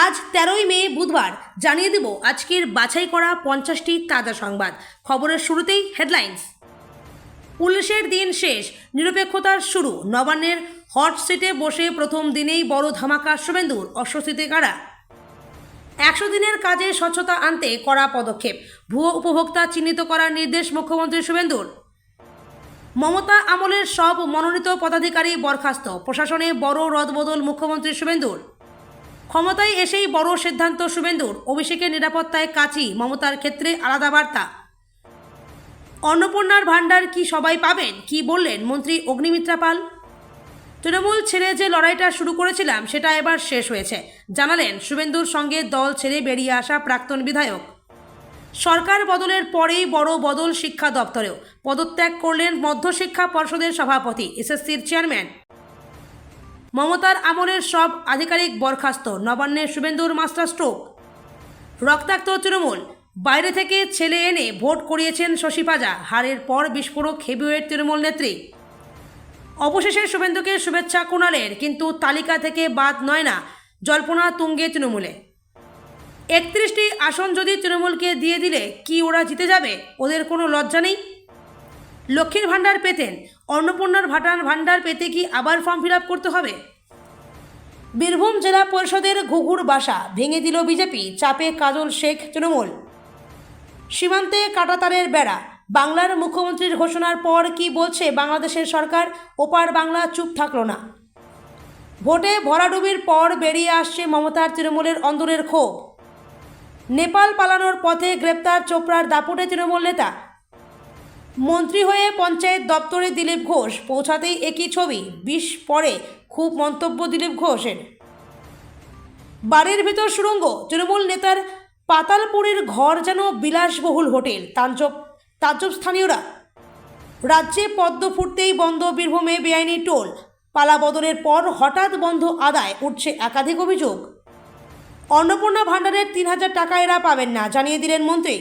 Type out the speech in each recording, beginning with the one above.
আজ 13ই মে বুধবার জানিয়ে দেব আজকের বাছাই করা 50টি তাজা সংবাদ। খবরের শুরুতেই হেডলাইন্স। পুলিশের দিন শেষ, নিরপেক্ষতার শুরু। নবান্নের হট সিটে বসে প্রথম দিনেই বড় ধামাকা শুভেন্দুর, অস্বস্তিতে কারা। 100 দিনের কাজে স্বচ্ছতা আনতে কড়া পদক্ষেপ, ভুয়ো উপভোক্তা চিহ্নিত করার নির্দেশ মুখ্যমন্ত্রী শুভেন্দুর। মমতা আমলের সব মনোনীত পদাধিকারী বরখাস্ত, প্রশাসনে বড় রদবদল মুখ্যমন্ত্রী শুভেন্দুর। ক্ষমতায় এসেই বড় সিদ্ধান্ত শুভেন্দুর, অভিষেকের নিরাপত্তায় কাচি, মমতার ক্ষেত্রে আলাদা বার্তা। অন্নপূর্ণার ভাণ্ডার কি সবাই পাবেন, কি বললেন মন্ত্রী অগ্নিমিত্রা পাল। তৃণমূল ছেড়ে যে লড়াইটা শুরু করেছিলাম সেটা এবার শেষ হয়েছে, জানালেন শুভেন্দুর সঙ্গে দল ছেড়ে বেরিয়ে আসা প্রাক্তন বিধায়ক। সরকার বদলের পরেই বড় বদল শিক্ষা দপ্তরেও, পদত্যাগ করলেন মধ্যশিক্ষা পর্ষদের সভাপতি, এসএসসির চেয়ারম্যান। মমতার আমলের সব আধিকারিক বরখাস্ত, নবান্নের শুভেন্দুর মাস্টার স্ট্রোক। রক্তাক্ত তৃণমূল, বাইরে থেকে ছেলে এনে ভোট করিয়েছেন শশী পাজা, হারের পর বিস্ফোরক হেভিওয়েট তৃণমূল নেত্রী। অবশেষে শুভেন্দুকে শুভেচ্ছা কুণালের, কিন্তু তালিকা থেকে বাদ নয় না জল্পনা তুঙ্গে তৃণমূলে। 31টি আসন যদি তৃণমূলকে দিয়ে দিলে কি ওরা জিতে যাবে? ওদের কোনো লজ্জা নেই? লক্ষ্মীর ভাণ্ডার পেতেন, অন্নপূর্ণার ভাণ্ডার পেতে কি আবার ফর্ম ফিল আপ করতে হবে? বীরভূম জেলা পরিষদের ঘুঘুর বাসা ভেঙে দিল বিজেপি, চাপে কাজল শেখ তৃণমূল। সীমান্তে কাঁটাতারের বেড়া, বাংলার মুখ্যমন্ত্রীর ঘোষণার পর কি বলছে বাংলাদেশের সরকার? ওপার বাংলা চুপ থাকলো না। ভোটে ভরাডুবির পর বেরিয়ে আসছে মমতার তৃণমূলের অন্দরের ক্ষোভ। নেপাল পালানোর পথে গ্রেপ্তার চোপড়ার দাপুটে তৃণমূল নেতা। মন্ত্রী হয়ে পঞ্চায়েত দপ্তরে দিলীপ ঘোষ পৌঁছাতেই একই ছবি, বিষ পরে খুব মন্তব্য দিলীপ ঘোষের। বাড়ির ভেতর সুড়ঙ্গ, তৃণমূল নেতার পাতালপুরের ঘর যেন বিলাসবহুল হোটেল, তাজ্জব স্থানীয়রা। রাজ্যে পদ্ম ফুটতেই বন্ধ বীরভূমে বেআইনি টোল, পালা বদলের পর হঠাৎ বন্ধ আদায়, উঠছে একাধিক অভিযোগ। অন্নপূর্ণা ভাণ্ডারের 3000 টাকা এরা পাবেন না, জানিয়ে দিলেন মন্ত্রী।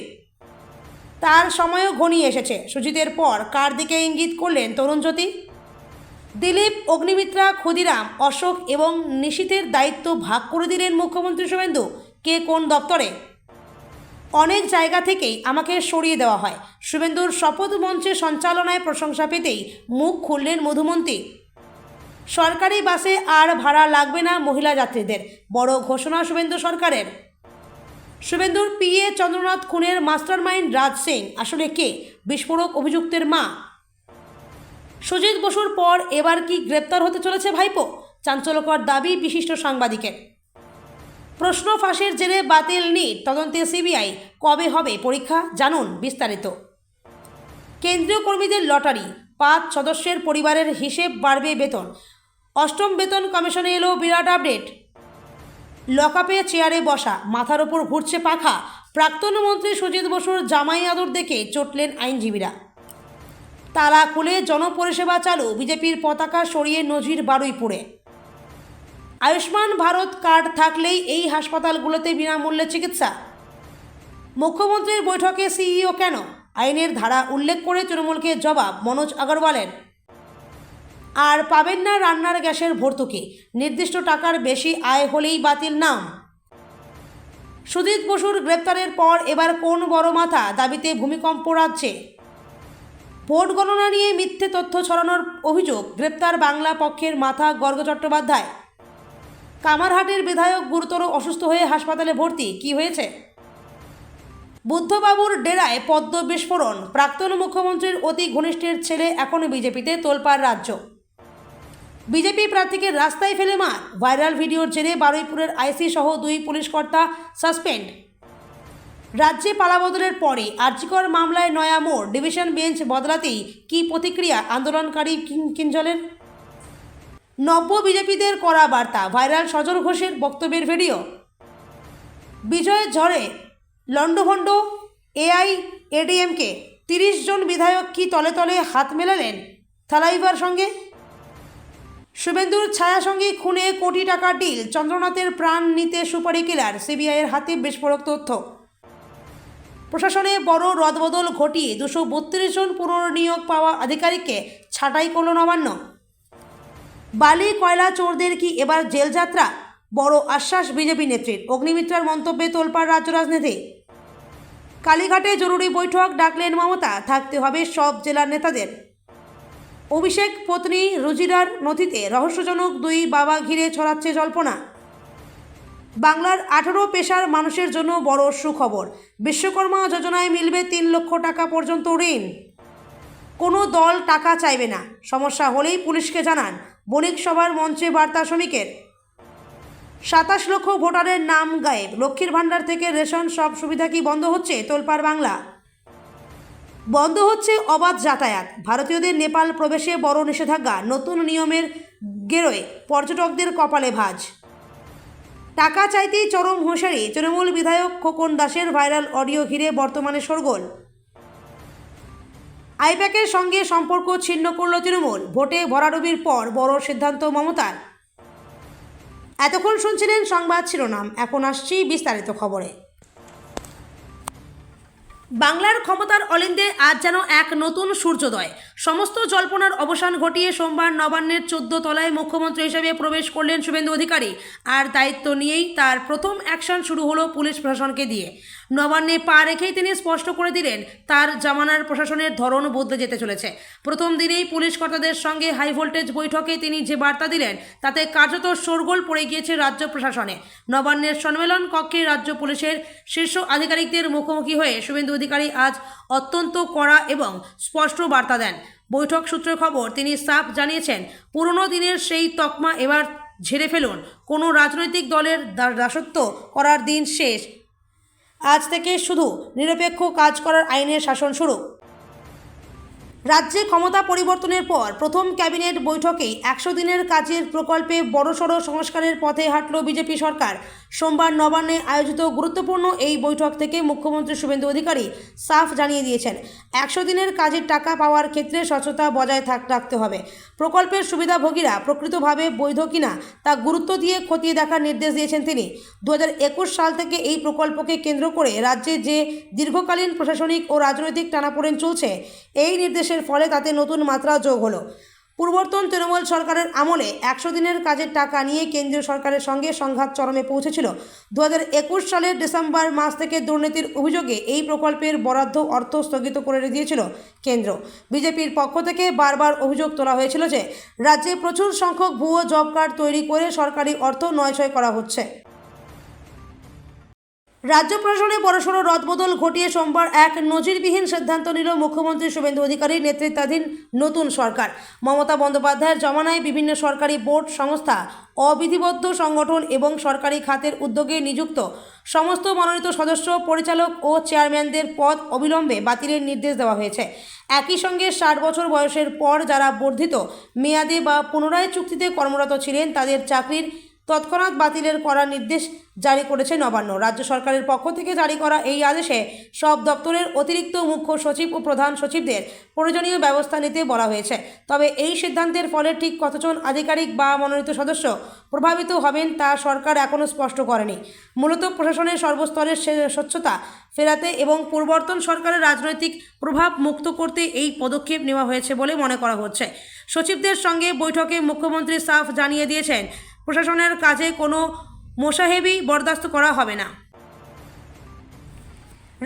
তার সময়ও ঘনিয়ে এসেছে, সুজিতের পর কার দিকে ইঙ্গিত করলেন তরুণজ্যোতি। দিলীপ, অগ্নিমিত্রা, ক্ষুদিরাম, অশোক এবং নিশীথের দায়িত্ব ভাগ করে দিলেন মুখ্যমন্ত্রী শুভেন্দু, কে কোন দপ্তরে। অনেক জায়গা থেকেই আমাকে সরিয়ে দেওয়া হয়। শুভেন্দুর শপথ মঞ্চে সঞ্চালনায় প্রশংসা পেতেই মুখ খুললেন মধুমন্তী। সরকারি বাসে আর ভাড়া লাগবে না মহিলা যাত্রীদের, বড় ঘোষণা শুভেন্দু সরকারের। শুভেন্দুর পিএ চন্দ্রনাথ খুনের মাস্টারমাইন্ড রাজ সিং আসলে কে? বিস্ফোরক অভিযুক্তের মা। সুজিত বসুর পর এবার কি গ্রেপ্তার হতে চলেছে ভাইপো? চাঞ্চল্যকর দাবি বিশিষ্ট সাংবাদিকের। প্রশ্ন ফাঁসের জেরে বাতিল নিট, তদন্তে সিবিআই, কবে হবে পরীক্ষা? জানুন বিস্তারিত। কেন্দ্রীয় কর্মীদের লটারি, 5 সদস্যের পরিবারের হিসেব বাড়বে বেতন। 8ম বেতন কমিশনে এলো বিরাট আপডেট। লকআপে চেয়ারে বসা, মাথার ওপর ঘুরছে পাখা, প্রাক্তন মন্ত্রী সুজিত বসুর জামাই আদর দেখে চটলেন আইনজীবীরা। তালা খুলে জনপরিষেবা চালু, বিজেপির পতাকা সরিয়ে নজির বারুইপুরে। আয়ুষ্মান ভারত কার্ড থাকলেই এই হাসপাতালগুলোতে বিনামূল্যে চিকিৎসা। মুখ্যমন্ত্রীর বৈঠকে সিইও কেন? আইনের ধারা উল্লেখ করে তৃণমূলকে জবাব মনোজ আগরওয়ালের। আর পাবেন না রান্নার গ্যাসের ভর্তুকি, নির্দিষ্ট টাকার বেশি আয় হলেই বাতিল নাম। সুজিত বসুর গ্রেপ্তারের পর এবার কোন বড় মাথা, দাবিতে ভূমিকম্প রাজ্যে। ভোট গণনা নিয়ে মিথ্যে তথ্য ছড়ানোর অভিযোগ, গ্রেপ্তার বাংলা পক্ষের মাথা গর্গ চট্টোপাধ্যায়। কামারহাটির বিধায়ক গুরুতর অসুস্থ হয়ে হাসপাতালে ভর্তি, কি হয়েছে? বুদ্ধবাবুর ডেরায় পদ্ম বিস্ফোরণ, প্রাক্তন মুখ্যমন্ত্রীর অতি ঘনিষ্ঠের ছেলে এখনও বিজেপিতে, তোলপাড় রাজ্য। বিজেপি প্রার্থীকে রাস্তায় ফেলে মার, ভাইরাল ভিডিওর জেরে বারুইপুরের আইসি সহ 2 পুলিশকর্তা সাসপেন্ড। রাজ্যে পালাবদলের পরে আরজিকর মামলায় নয়া মোড়, ডিভিশন বেঞ্চ বদলাতেই কি প্রতিক্রিয়া আন্দোলনকারী কিঞ্জলের। নব্য বিজেপিদের কড়া বার্তা, ভাইরাল সজল ঘোষের বক্তব্যের ভিডিও। বিজয়ের ঝড়ে লণ্ডভণ্ড এআইএডিএমকে, 30 জন বিধায়ক কি তলে তলে হাত মেলালেন থালাইভার সঙ্গে। শুভেন্দুর ছায়াসঙ্গী খুনে কোটি টাকা ডিল, চন্দ্রনাথের প্রাণ নিতে সুপারি কিলার, সিবিআইয়ের হাতে বিস্ফোরক তথ্য। প্রশাসনে বড় রদবদল ঘটিয়ে 232 জন পুনর্নিয়োগ পাওয়া আধিকারিককে ছাঁটাই করল নবান্ন। বালি কয়লা চোরদের কি এবার জেল যাত্রা? বড় আশ্বাস বিজেপি নেত্রীর। অগ্নিমিত্রার মন্তব্যে তোলপাড় রাজ্য রাজনীতি। কালীঘাটে জরুরি বৈঠক ডাকলেন মমতা, থাকতে হবে সব জেলার নেতাদের। অভিষেক পত্নী রুজিরার নথিতে রহস্যজনক দুই বাবা ঘিরে ছড়াচ্ছে জল্পনা। বাংলার 18 পেশার মানুষের জন্য বড় সুখবর, বিশ্বকর্মা যোজনায় মিলবে 3 লক্ষ টাকা পর্যন্ত ঋণ। কোনো দল টাকা চাইবে না, সমস্যা হলেই পুলিশকে জানান, বণিক সভার মঞ্চে বার্তা শ্রমিকের। 27 লক্ষ ভোটারের নাম গায়েব, লক্ষ্মীর ভাণ্ডার থেকে রেশন সব সুবিধা কি বন্ধ হচ্ছে? তোলপাড় বাংলা। বন্ধ হচ্ছে অবাধ যাতায়াত, ভারতীয়দের নেপাল প্রবেশে বড় নিষেধাজ্ঞা, নতুন নিয়মের গেরোয় পর্যটকদের কপালে ভাঁজ। টাকা চাইতেই চরম হুঁশিয়ারি, তৃণমূল বিধায়ক খোকন দাসের ভাইরাল অডিও ঘিরে বর্তমানে শোরগোল। আইপ্যাকের সঙ্গে সম্পর্ক ছিন্ন করল তৃণমূল, ভোটে ভরাডুবির পর বড় সিদ্ধান্ত মমতার। এতক্ষণ শুনছিলেন সংবাদ শিরোনাম, এখন আসছি বিস্তারিত খবরে। বাংলার ক্ষমতার অলিন্দে আজ যেন এক নতুন সূর্যোদয়। সমস্ত জল্পনার অবসান ঘটিয়ে সোমবার নবান্নের 14 তলায় মুখ্যমন্ত্রী হিসেবে প্রবেশ করলেন শুভেন্দু অধিকারী। আর দায়িত্ব নিয়েই তার প্রথম অ্যাকশন শুরু হলো পুলিশ প্রশাসনকে দিয়ে। নবান্নে পা রেখেই তিনি স্পষ্ট করে দিলেন তার জামানার প্রশাসনের ধরন বদলে যেতে চলেছে। প্রথম দিনেই পুলিশ কর্তাদের সঙ্গে হাই ভোল্টেজ বৈঠকে তিনি যে বার্তা দিলেন তাতে কার্যত শোরগোল পড়ে গিয়েছে রাজ্য প্রশাসনে। নবান্নের সম্মেলন কক্ষে রাজ্য পুলিশের শীর্ষ আধিকারিকদের মুখোমুখি হয়ে শুভেন্দু অধিকারী আজ অত্যন্ত কড়া এবং স্পষ্ট বার্তা দেন। বৈঠক সূত্রে খবর, তিনি সাফ জানিয়েছেন, পুরনো দিনের সেই তকমা এবার ঝেড়ে ফেলুন, কোনো রাজনৈতিক দলের দাসত্ব করার দিন শেষ, আজ থেকে শুধু নিরপেক্ষ কাজ করার আইনের শাসন শুরু। রাজ্যে ক্ষমতা পরিবর্তনের পর প্রথম ক্যাবিনেট বৈঠকেই 100 দিনের কাজের প্রকল্পে বড়সড় সংস্কারের পথে হাঁটল বিজেপি সরকার। সোমবার নবান্নে আয়োজিত গুরুত্বপূর্ণ এই বৈঠক থেকে মুখ্যমন্ত্রী শুভেন্দু অধিকারী সাফ জানিয়ে দিয়েছেন, 100 দিনের কাজের টাকা পাওয়ার ক্ষেত্রে স্বচ্ছতা বজায় রাখতে হবে। প্রকল্পের সুবিধাভোগীরা প্রকৃতভাবে বৈধ কিনা তা গুরুত্ব দিয়ে খতিয়ে দেখার নির্দেশ দিয়েছেন তিনি। 2021 সাল থেকে এই প্রকল্পকে কেন্দ্র করে রাজ্যে যে দীর্ঘকালীন প্রশাসনিক ও রাজনৈতিক টানাপোড়েন চলছে, এই নির্দেশের ফলে তাতে নতুন মাত্রা যোগ হলো। পূর্বতন তৃণমূল সরকারের আমলে 100 দিনের কাজের টাকা নিয়ে কেন্দ্রীয় সরকারের সঙ্গে সংঘাত চরমে পৌঁছেছিল। 2021 সালের ডিসেম্বর মাস থেকে দুর্নীতির অভিযোগে এই প্রকল্পের বরাদ্দ অর্থ স্থগিত করে দিয়েছিল কেন্দ্র। বিজেপির পক্ষ থেকে বারবার অভিযোগ তোলা হয়েছিল যে রাজ্যে প্রচুর সংখ্যক ভুয়ো জব কার্ড তৈরি করে সরকারি অর্থ নয়ছয় করা হচ্ছে। রাজ্য প্রশাসনে বড়সড় রদবদল ঘটিয়ে সোমবার এক নজিরবিহীন সিদ্ধান্ত নিল মুখ্যমন্ত্রী শুভেন্দু অধিকারীর নেতৃত্বাধীন নতুন সরকার। মমতা বন্দ্যোপাধ্যায়ের জমানায় বিভিন্ন সরকারি বোর্ড, সংস্থা, অবিধিবদ্ধ সংগঠন এবং সরকারি খাতের উদ্যোগে নিযুক্ত সমস্ত মনোনীত সদস্য, পরিচালক ও চেয়ারম্যানদের পদ অবিলম্বে বাতিলের নির্দেশ দেওয়া হয়েছে। একই সঙ্গে 60 বছর বয়সের পর যারা বর্ধিত মেয়াদে বা পুনরায় চুক্তিতে কর্মরত ছিলেন তাদের চাকরির তৎক্ষণাৎ বাতিলের করার নির্দেশ জারি করেছে নবান্ন। রাজ্য সরকারের পক্ষ থেকে জারি করা এই আদেশে সব দপ্তরের অতিরিক্ত মুখ্য সচিব ও প্রধান সচিবদের প্রয়োজনীয় ব্যবস্থা নিতে বলা হয়েছে। তবে এই সিদ্ধান্তের ফলে ঠিক কতজন আধিকারিক বা মনোনীত সদস্য প্রভাবিত হবেন তা সরকার এখনও স্পষ্ট করেনি। মূলত প্রশাসনের সর্বস্তরের স্বচ্ছতা ফেরাতে এবং পূর্বতন সরকারের রাজনৈতিক প্রভাব মুক্ত করতে এই পদক্ষেপ নেওয়া হয়েছে বলে মনে করা হচ্ছে। সচিবদের সঙ্গে বৈঠকে মুখ্যমন্ত্রী সাফ জানিয়ে দিয়েছেন, প্রশাসনের কাজে কোনো মোসাহেবি বরদাস্ত করা হবে না।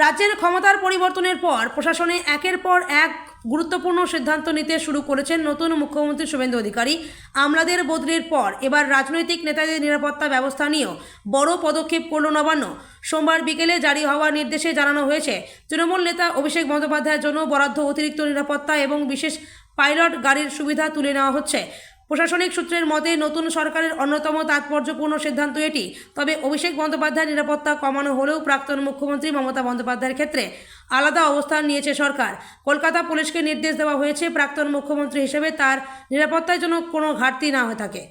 রাজ্যের ক্ষমতার পরিবর্তনের পর প্রশাসনে একের পর এক গুরুত্বপূর্ণ সিদ্ধান্ত নিতে শুরু করেছেন নতুন মুখ্যমন্ত্রী শুভেন্দু অধিকারী। আমলাদের বদলির পর এবার রাজনৈতিক নেতাদের নিরাপত্তা ব্যবস্থা নিয়েও বড় পদক্ষেপ করল নবান্ন। সোমবার বিকেলে জারি হওয়া নির্দেশে জানানো হয়েছে, তৃণমূল নেতা অভিষেক বন্দ্যোপাধ্যায়ের জন্য বরাদ্দ অতিরিক্ত নিরাপত্তা এবং বিশেষ পাইলট গাড়ির সুবিধা তুলে নেওয়া হচ্ছে। প্রশাসনিক সূত্রের মতে নতুন সরকারের অন্যতম তাৎপর্যপূর্ণ সিদ্ধান্ত এটি। তবে অভিষেক বন্দ্যোপাধ্যায়ের নিরাপত্তা কমানো হলেও প্রাক্তন মুখ্যমন্ত্রী মমতা বন্দ্যোপাধ্যায়ের ক্ষেত্রে আলাদা অবস্থান নিয়েছে সরকার। কলকাতা পুলিশকে নির্দেশ দেওয়া হয়েছে প্রাক্তন মুখ্যমন্ত্রী হিসেবে তার নিরাপত্তার জন্য কোনো ঘাটতি না হয়ে থাকে।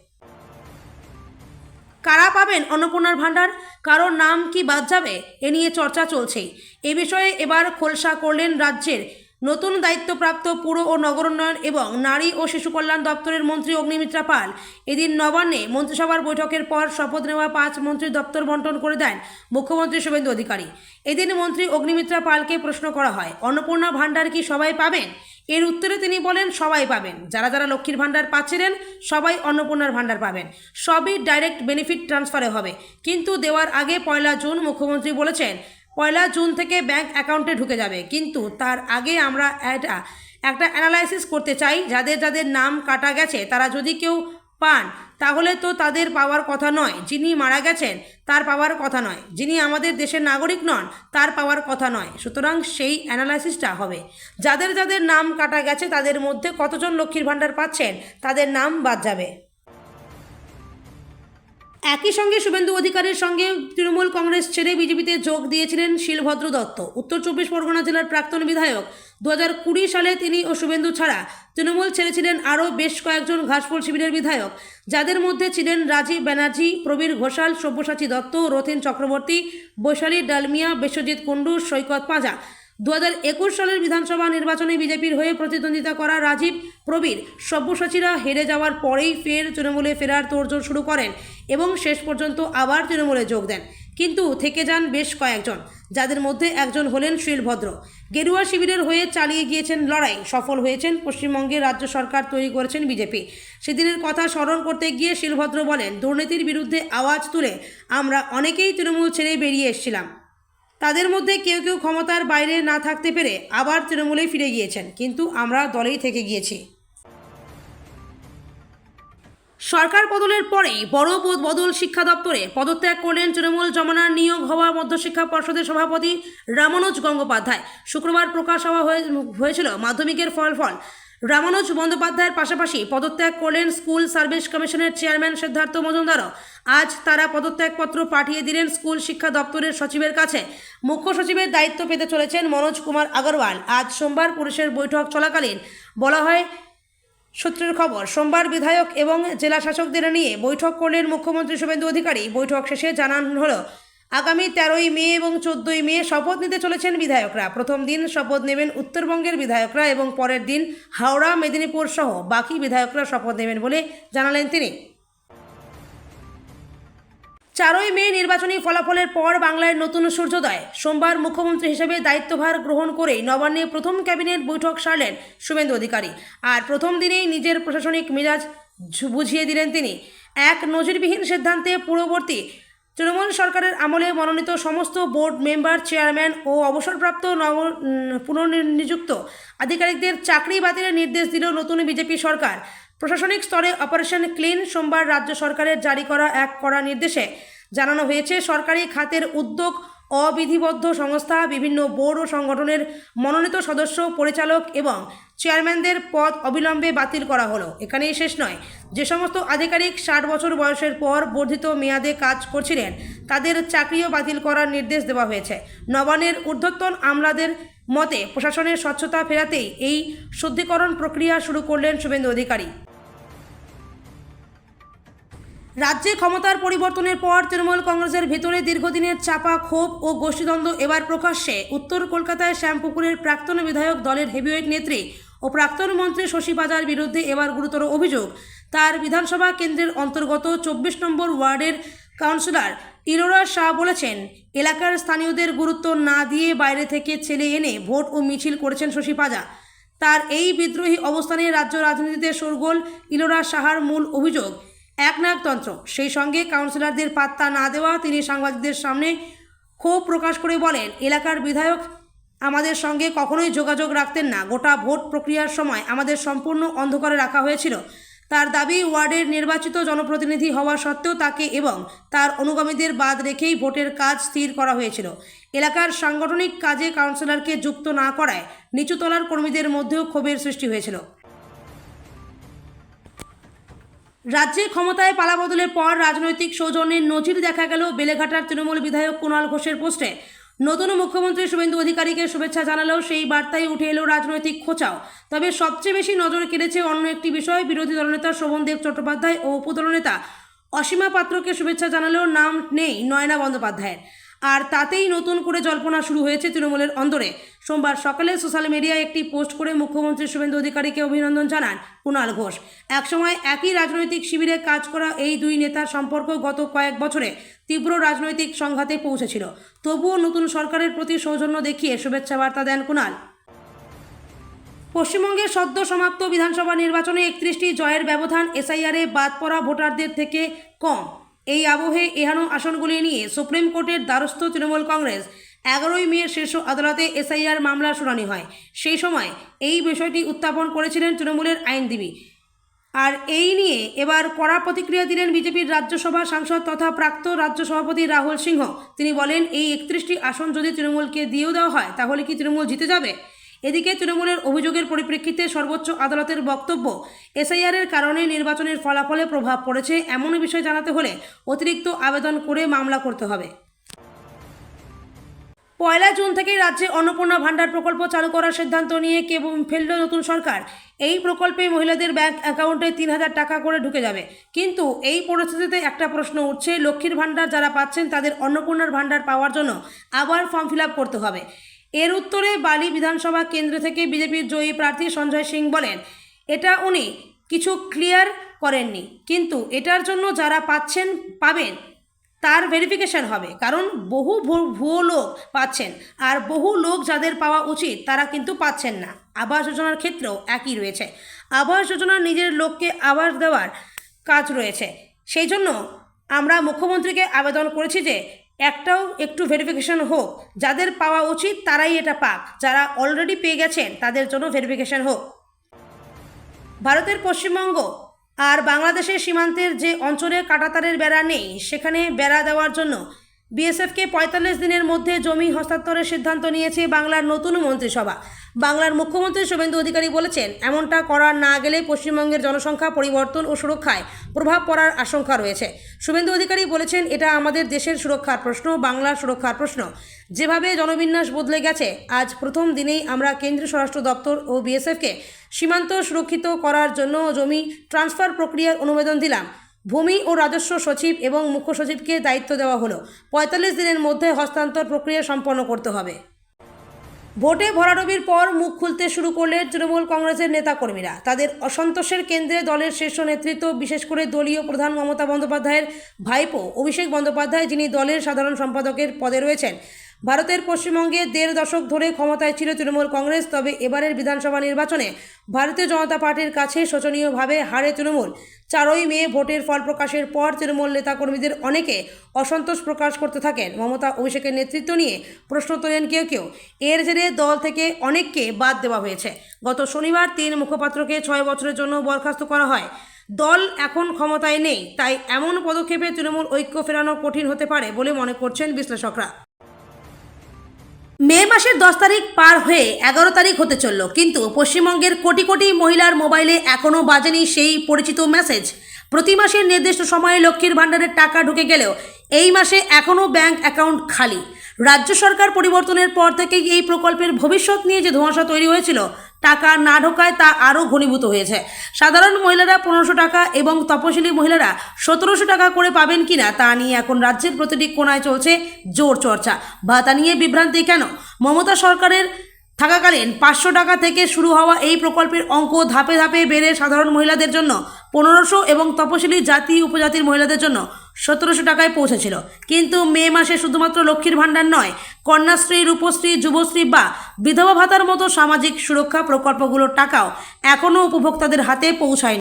কারা পাবেন অন্নপূর্ণার ভাণ্ডার, কারোর নাম কি বাদ যাবে, এ নিয়ে চর্চা চলছেই। এ বিষয়ে এবার খোলসা করলেন রাজ্যের নতুন দায়িত্বপ্রাপ্ত পুর ও নগর উন্নয়ন এবং নারী ও শিশু কল্যাণ দপ্তরের মন্ত্রী অগ্নিমিত্রা পাল এদিন নবান্নে মন্ত্রিসভার বৈঠকের পর শপথ নেওয়া 5 মন্ত্রীর দপ্তর বন্টন করে দেন মুখ্যমন্ত্রী শুভেন্দু অধিকারী। এদিন মন্ত্রী অগ্নিমিত্রা পালকে প্রশ্ন করা হয়, অন্নপূর্ণা ভাণ্ডার কি সবাই পাবেন? এর উত্তরে তিনি বলেন, সবাই পাবেন। যারা যারা লক্ষ্মীর ভাণ্ডার পাচ্ছিলেন সবাই অন্নপূর্ণার ভাণ্ডার পাবেন। সবই ডাইরেক্ট বেনিফিট ট্রান্সফারে হবে, কিন্তু দেওয়ার আগে 1 জুন মুখ্যমন্ত্রী বলেছেন 1 জুন থেকে ব্যাংক অ্যাকাউন্টে ঢুকে যাবে। কিন্তু তার আগে আমরা একটা অ্যানালাইসিস করতে চাই, যাদের যাদের নাম কাটা গেছে তারা যদি কেউ পান তাহলে তো তাদের পাওয়ার কথা নয়, যিনি মারা গেছেন তার পাওয়ার কথা নয়, যিনি আমাদের দেশের নাগরিক নন তার পাওয়ার কথা নয়। সুতরাং সেই অ্যানালাইসিসটা হবে। যাদের যাদের নাম কাটা গেছে তাদের মধ্যে কতজন লক্ষ্মীর ভাণ্ডার পাচ্ছেন তাদের নাম বাদ যাবে। একই সঙ্গে শুভেন্দু অধিকারীর সঙ্গে তৃণমূল কংগ্রেস ছেড়ে বিজেপিতে যোগ দিয়েছিলেন শিলভদ্র দত্ত। উত্তর 24 পরগনা জেলার প্রাক্তন বিধায়ক। 2020 সালে তিনি ও শুভেন্দু ছাড়া তৃণমূল ছেড়েছিলেন আরও বেশ কয়েকজন ঘাসফুল শিবিরের বিধায়ক, যাদের মধ্যে ছিলেন রাজীব ব্যানার্জি, প্রবীর ঘোষাল, সব্যসাচী দত্ত, রথীন চক্রবর্তী, বৈশালী ডালমিয়া, বিশ্বজিৎ কুণ্ডু, সৈকত পাঁজা। 2021 সালের বিধানসভা নির্বাচনে বিজেপির হয়ে প্রতিদ্বন্দ্বিতা করা রাজীব, প্রবীর, সব্যসাচীরা হেরে যাওয়ার পরেই ফের তৃণমূলে ফেরার তোড়জোড় শুরু করেন এবং শেষ পর্যন্ত আবার তৃণমূলে যোগ দেন। কিন্তু থেকে যান বেশ কয়েকজন, যাদের মধ্যে একজন হলেন শিলভদ্র। গেরুয়া শিবিরের হয়ে চালিয়ে গিয়েছেন লড়াই, সফল হয়েছেন। পশ্চিমবঙ্গে রাজ্য সরকার তৈরি করেছেন বিজেপি। সেদিনের কথা স্মরণ করতে গিয়ে শিলভদ্র বলেন, দুর্নীতির বিরুদ্ধে আওয়াজ তুলে আমরা অনেকেই তৃণমূল ছেড়ে বেরিয়ে এসেছিলাম। তাদের মধ্যে কেউ কেউ ক্ষমতার বাইরে না থাকতে পেরে আবার তৃণমূলে ফিরে গিয়েছেন, কিন্তু আমরা দলেই থেকে গিয়েছি। সরকার বদলের পরেই বড় বদল শিক্ষা দপ্তরে পদত্যাগ করলেন তৃণমূল জমানার নিয়োগ হওয়া মধ্যশিক্ষা পর্ষদের সভাপতি রামানুজ গঙ্গোপাধ্যায়। শুক্রবার প্রকাশ হয়েছিল মাধ্যমিকের ফলাফল। রামানুজ বন্দ্যোপাধ্যায়ের পাশাপাশি পদত্যাগ করলেন স্কুল সার্ভিস কমিশনের চেয়ারম্যান সিদ্ধার্থ মজুমদারও। আজ তারা পদত্যাগপত্র পাঠিয়ে দিলেন স্কুল শিক্ষা দপ্তরের সচিবের কাছে। মুখ্য সচিবের দায়িত্ব পেতে চলেছেন মনোজ কুমার আগরওয়াল। আজ সোমবার পুলিশের বৈঠক চলাকালীন বলা হয়, সূত্রের খবর, সোমবার বিধায়ক এবং জেলা শাসকদের নিয়ে বৈঠক করলেন মুখ্যমন্ত্রী শুভেন্দু অধিকারী। বৈঠক শেষে জানানো হলো, আগামী 13ই মে এবং 14ই মে শপথ নিতে চলেছেন বিধায়করা। প্রথম দিন শপথ নেবেন উত্তরবঙ্গের বিধায়করা এবং পরের দিন হাওড়া, মেদিনীপুর সহ বাকি বিধায়করা শপথ নেবেন বলে জানালেন তিনি। 4ই মে নির্বাচনী ফলাফলের পর বাংলায় নতুন সূর্যোদয়। সোমবার মুখ্যমন্ত্রী হিসেবে দায়িত্বভার গ্রহণ করেই নবান্নে প্রথম ক্যাবিনেট বৈঠক সারলেন শুভেন্দু অধিকারী। আর প্রথম দিনেই নিজের প্রশাসনিক মেজাজ বুঝিয়ে দিলেন তিনি। এক নজিরবিহীন সিদ্ধান্তে পূর্ববর্তী তৃণমূল সরকারের আমলে মনোনীত সমস্ত বোর্ড মেম্বার, চেয়ারম্যান ও অবসরপ্রাপ্ত পুনর্নিযুক্ত আধিকারিকদের চাকরি বাতিলের নির্দেশ দিল নতুন বিজেপি সরকার। প্রশাসনিক স্তরে অপারেশন ক্লিন। সোমবার রাজ্য সরকারের জারি করা এক কড়া নির্দেশে জানানো হয়েছে, সরকারি খাতের উদ্যোগ, অবিধিবদ্ধ সংস্থা, বিভিন্ন বোর্ড ও সংগঠনের মনোনীত সদস্য, পরিচালক এবং চেয়ারম্যানদের পদ অবিলম্বে বাতিল করা হলো। এখানেই শেষ নয়, যে সমস্ত আধিকারিক 60 বছর বয়সের পর বর্ধিত মেয়াদে কাজ করছিলেন তাদের চাকরিও বাতিল করার নির্দেশ দেওয়া হয়েছে। নবান্নের ঊর্ধ্বতন আমলাদের মতে প্রশাসনের স্বচ্ছতা ফেরাতেই এই শুদ্ধিকরণ প্রক্রিয়া শুরু করলেন শুভেন্দু অধিকারী। রাজ্যে ক্ষমতার পরিবর্তনের পর তৃণমূল কংগ্রেসের ভেতরে দীর্ঘদিনের চাপা ক্ষোভ ও গোষ্ঠীদ্বন্দ্ব এবার প্রকাশ্যে। উত্তর কলকাতায় শ্যামপুকুরের প্রাক্তন বিধায়ক, দলের হেভিওয়েট নেত্রী ও প্রাক্তন মন্ত্রী শশী পাজার বিরুদ্ধে এবার গুরুতর অভিযোগ। তার বিধানসভা কেন্দ্রের অন্তর্গত 24 নম্বর ওয়ার্ডের কাউন্সিলর ইলোরা শাহ বলেছেন, এলাকার স্থানীয়দের গুরুত্ব না দিয়ে বাইরে থেকে ছেলে এনে ভোট ও মিছিল করেছেন শশী পাজা। তার এই বিদ্রোহী অবস্থানে রাজ্য রাজনীতিতে শোরগোল। ইলোরা শাহর মূল অভিযোগ একনায়কতন্ত্র, সেই সঙ্গে কাউন্সিলরদের পাত্তা না দেওয়া। তিনি সাংবাদিকদের সামনে ক্ষোভ প্রকাশ করে বলেন, এলাকার বিধায়ক আমাদের সঙ্গে কখনোই যোগাযোগ রাখতেন না। গোটা ভোট প্রক্রিয়ার সময় আমাদের সম্পূর্ণ অন্ধকারে রাখা হয়েছিল। তার দাবি, ওয়ার্ডের নির্বাচিত জনপ্রতিনিধি হওয়া সত্ত্বেও তাকে এবং তার অনুগামীদের বাদ রেখেই ভোটের কাজ স্থির করা হয়েছিল। এলাকার সাংগঠনিক কাজে কাউন্সিলরকে যুক্ত না করায় নিচুতলার কর্মীদের মধ্যেও ক্ষোভের সৃষ্টি হয়েছিল। রাজ্যে ক্ষমতায় পালাবদলের পর রাজনৈতিক সৌজন্যের নজির দেখা গেল বেলেঘাটার তৃণমূল বিধায়ক কুণাল ঘোষের পোস্টে। নতুন মুখ্যমন্ত্রী শুভেন্দু অধিকারীকে শুভেচ্ছা জানালেও সেই বার্তায় উঠে এলো রাজনৈতিক খোঁচাও। তবে সবচেয়ে বেশি নজর কেড়েছে অন্য একটি বিষয়। বিরোধী দলনেতা শোভনদেব চট্টোপাধ্যায় ও উপদলনেতা অসীমা পাত্রকে শুভেচ্ছা জানালেও নাম নেই নয়না বন্দ্যোপাধ্যায়ের। আর তাতেই নতুন করে জল্পনা শুরু হয়েছে তৃণমূলের অন্দরে। সোমবার সকালে সোশ্যাল মিডিয়ায় একটি পোস্ট করে মুখ্যমন্ত্রী শুভেন্দু অধিকারীকে অভিনন্দন জানান কুণাল ঘোষ। একসময় একই রাজনৈতিক শিবিরে কাজ করা এই দুই নেতার সম্পর্ক গত কয়েক বছরে তীব্র রাজনৈতিক সংঘাতে পৌঁছেছিল। তবুও নতুন সরকারের প্রতি সৌজন্য দেখিয়ে শুভেচ্ছা বার্তা দেন কুণাল। পশ্চিমবঙ্গের সদ্য সমাপ্ত বিধানসভা নির্বাচনে 31টি জয়ের ব্যবধান এসআইআরে বাদ পড়া ভোটারদের থেকে কম। এই আবহে এহেন আসনগুলি নিয়ে সুপ্রিম কোর্টের দ্বারস্থ তৃণমূল কংগ্রেস। 11ই মে শীর্ষ আদালতে এসআইআর মামলার শুনানি হয়। সেই সময় এই বিষয়টি উত্থাপন করেছিলেন তৃণমূলের আইনজীবী। আর এই নিয়ে এবার কড়া প্রতিক্রিয়া দিলেন বিজেপির রাজ্যসভা সাংসদ তথা প্রাক্তন রাজ্য সভাপতি রাহুল সিংহ। তিনি বলেন, এই 31টি আসন যদি তৃণমূলকে দিয়েও দেওয়া হয় তাহলে কি তৃণমূল জিতে যাবে? এদিকে তৃণমূলের অভিযোগের পরিপ্রেক্ষিতে সর্বোচ্চ আদালতের বক্তব্য, এসআইআরের কারণে নির্বাচনের ফলাফলে প্রভাব পড়েছে এমন বিষয় জানাতে হলে অতিরিক্ত আবেদন করে মামলা করতে হবে। 1 জুন থেকে রাজ্যে অন্নপূর্ণা ভাণ্ডার প্রকল্প চালু করার সিদ্ধান্ত নিয়ে ফেলল নতুন সরকার। এই প্রকল্পে মহিলাদের ব্যাংক অ্যাকাউন্টে 3000 টাকা করে ঢুকে যাবে। কিন্তু এই পরিস্থিতিতে একটা প্রশ্ন উঠছে, লক্ষ্মীর ভাণ্ডার যারা পাচ্ছেন তাদের অন্নপূর্ণার ভাণ্ডার পাওয়ার জন্য আবার ফর্ম ফিল আপ করতে হবে। এর উত্তরে বালি বিধানসভা কেন্দ্র থেকে বিজেপির জয়ী প্রার্থী সঞ্জয় সিং বলেন, এটা উনি কিছু ক্লিয়ার করেননি, কিন্তু এটার জন্য যারা পাবেন তার ভেরিফিকেশন হবে, কারণ বহু ভুয়ো লোক পাচ্ছেন আর বহু লোক যাদের পাওয়া উচিত তারা কিন্তু পাচ্ছেন না। আবাস যোজনার ক্ষেত্রেও একই রয়েছে। আবাস যোজনার নিজের লোককে আবাস দেওয়ার কাজ রয়েছে। সেই জন্য আমরা মুখ্যমন্ত্রীকে আবেদন করেছি যে একটু ভেরিফিকেশন হোক, যাদের পাওয়া উচিত তারাই এটা পাক, যারা অলরেডি পেয়ে গেছেন তাদের জন্য ভেরিফিকেশন হোক। ভারতের পশ্চিমবঙ্গ আর বাংলাদেশের সীমান্তের যে অঞ্চলে কাঁটাতারের বেড়া নেই সেখানে বেড়া দেওয়ার জন্য বিএসএফকে 45 দিনের মধ্যে জমি হস্তান্তরের সিদ্ধান্ত নিয়েছে বাংলার নতুন মন্ত্রিসভা। বাংলার মুখ্যমন্ত্রী শুভেন্দু অধিকারী বলেছেন, এমনটা করা না গেলে পশ্চিমবঙ্গের জনসংখ্যা পরিবর্তন ও সুরক্ষায় প্রভাব পড়ার আশঙ্কা রয়েছে। শুভেন্দু অধিকারী বলেছেন, এটা আমাদের দেশের সুরক্ষার প্রশ্ন, বাংলার সুরক্ষার প্রশ্ন। যেভাবে জনবিন্যাস বদলে গেছে, আজ প্রথম দিনেই আমরা কেন্দ্রীয় স্বরাষ্ট্র দপ্তর ও বিএসএফকে সীমান্ত সুরক্ষিত করার জন্য জমি ট্রান্সফার প্রক্রিয়ার অনুমোদন দিলাম। ভূমি ও রাজস্ব সচিব এবং মুখ্য সচিবকে দায়িত্ব দেওয়া হলো। 45 দিনের মধ্যে হস্তান্তর প্রক্রিয়া সম্পন্ন করতে হবে। ভোটে ভরাডুবির পর মুখ খুলতে শুরু করলেন তৃণমূল কংগ্রেসের নেতাকর্মীরা। তাদের অসন্তোষের কেন্দ্রে দলের শীর্ষ নেতৃত্ব, বিশেষ করে দলীয় প্রধান মমতা বন্দ্যোপাধ্যায়ের ভাইপো অভিষেক বন্দ্যোপাধ্যায়, যিনি দলের সাধারণ সম্পাদকের পদে রয়েছেন। ভারতের পশ্চিমবঙ্গে 1.5 দশক ধরে ক্ষমতায় ছিল তৃণমূল কংগ্রেস, তবে এবারের বিধানসভা নির্বাচনে ভারতীয় জনতা পার্টির কাছে শোচনীয়ভাবে হারে তৃণমূল। 4ই মে ভোটের ফল প্রকাশের পর তৃণমূল নেতাকর্মীদের অনেকে অসন্তোষ প্রকাশ করতে থাকেন। মমতা অভিষেকের নেতৃত্ব নিয়ে প্রশ্ন তোলেন কেউ। এর জেরে দল থেকে অনেককে বাদ দেওয়া হয়েছে। গত শনিবার 3 মুখপাত্রকে 6 বছরের জন্য বরখাস্ত করা হয়। দল এখন ক্ষমতায় নেই, তাই এমন পদক্ষেপে তৃণমূল ঐক্য ফেরানো কঠিন হতে পারে বলে মনে করছেন বিশ্লেষকরা। মে মাসের 10 তারিখ পার হয়ে 11 তারিখ হতে চলল, কিন্তু পশ্চিমবঙ্গের কোটি কোটি মহিলার মোবাইলে এখনও বাজেনি সেই পরিচিত মেসেজ। প্রতি মাসের নির্দিষ্ট সময়ে লক্ষ্মীর ভাণ্ডারের টাকা ঢুকে গেলেও এই মাসে এখনও ব্যাংক অ্যাকাউন্ট খালি। রাজ্য সরকার পরিবর্তনের পর থেকেই এই প্রকল্পের ভবিষ্যৎ নিয়ে যে ধোঁয়াশা তৈরি হয়েছিল, টাকা না ঢোকায় তা আরও ঘনীভূত হয়েছে। সাধারণ মহিলারা 1500 টাকা এবং তপশিলি মহিলারা 1700 টাকা করে পাবেন কিনা তা নিয়ে এখন রাজ্যের প্রতিটি কোণায় চলছে জোর চর্চা। ভাতা নিয়ে বিভ্রান্তি কেন? মমতা সরকারের থাকাকালীন 500 টাকা থেকে শুরু হওয়া এই প্রকল্পের অঙ্ক ধাপে ধাপে বেড়ে সাধারণ মহিলাদের জন্য 1500 এবং তপশিলি জাতি উপজাতির মহিলাদের জন্য 1700 টাকায় পৌঁছেছিল। কিন্তু মে মাসে শুধুমাত্র লক্ষ্মীর ভাণ্ডার নয়, কন্যাশ্রী, রূপশ্রী, যুবশ্রী বা বিধবা ভাতার মতো সামাজিক সুরক্ষা প্রকল্পগুলোর টাকাও এখনও উপভোক্তাদের হাতে পৌঁছায়নি।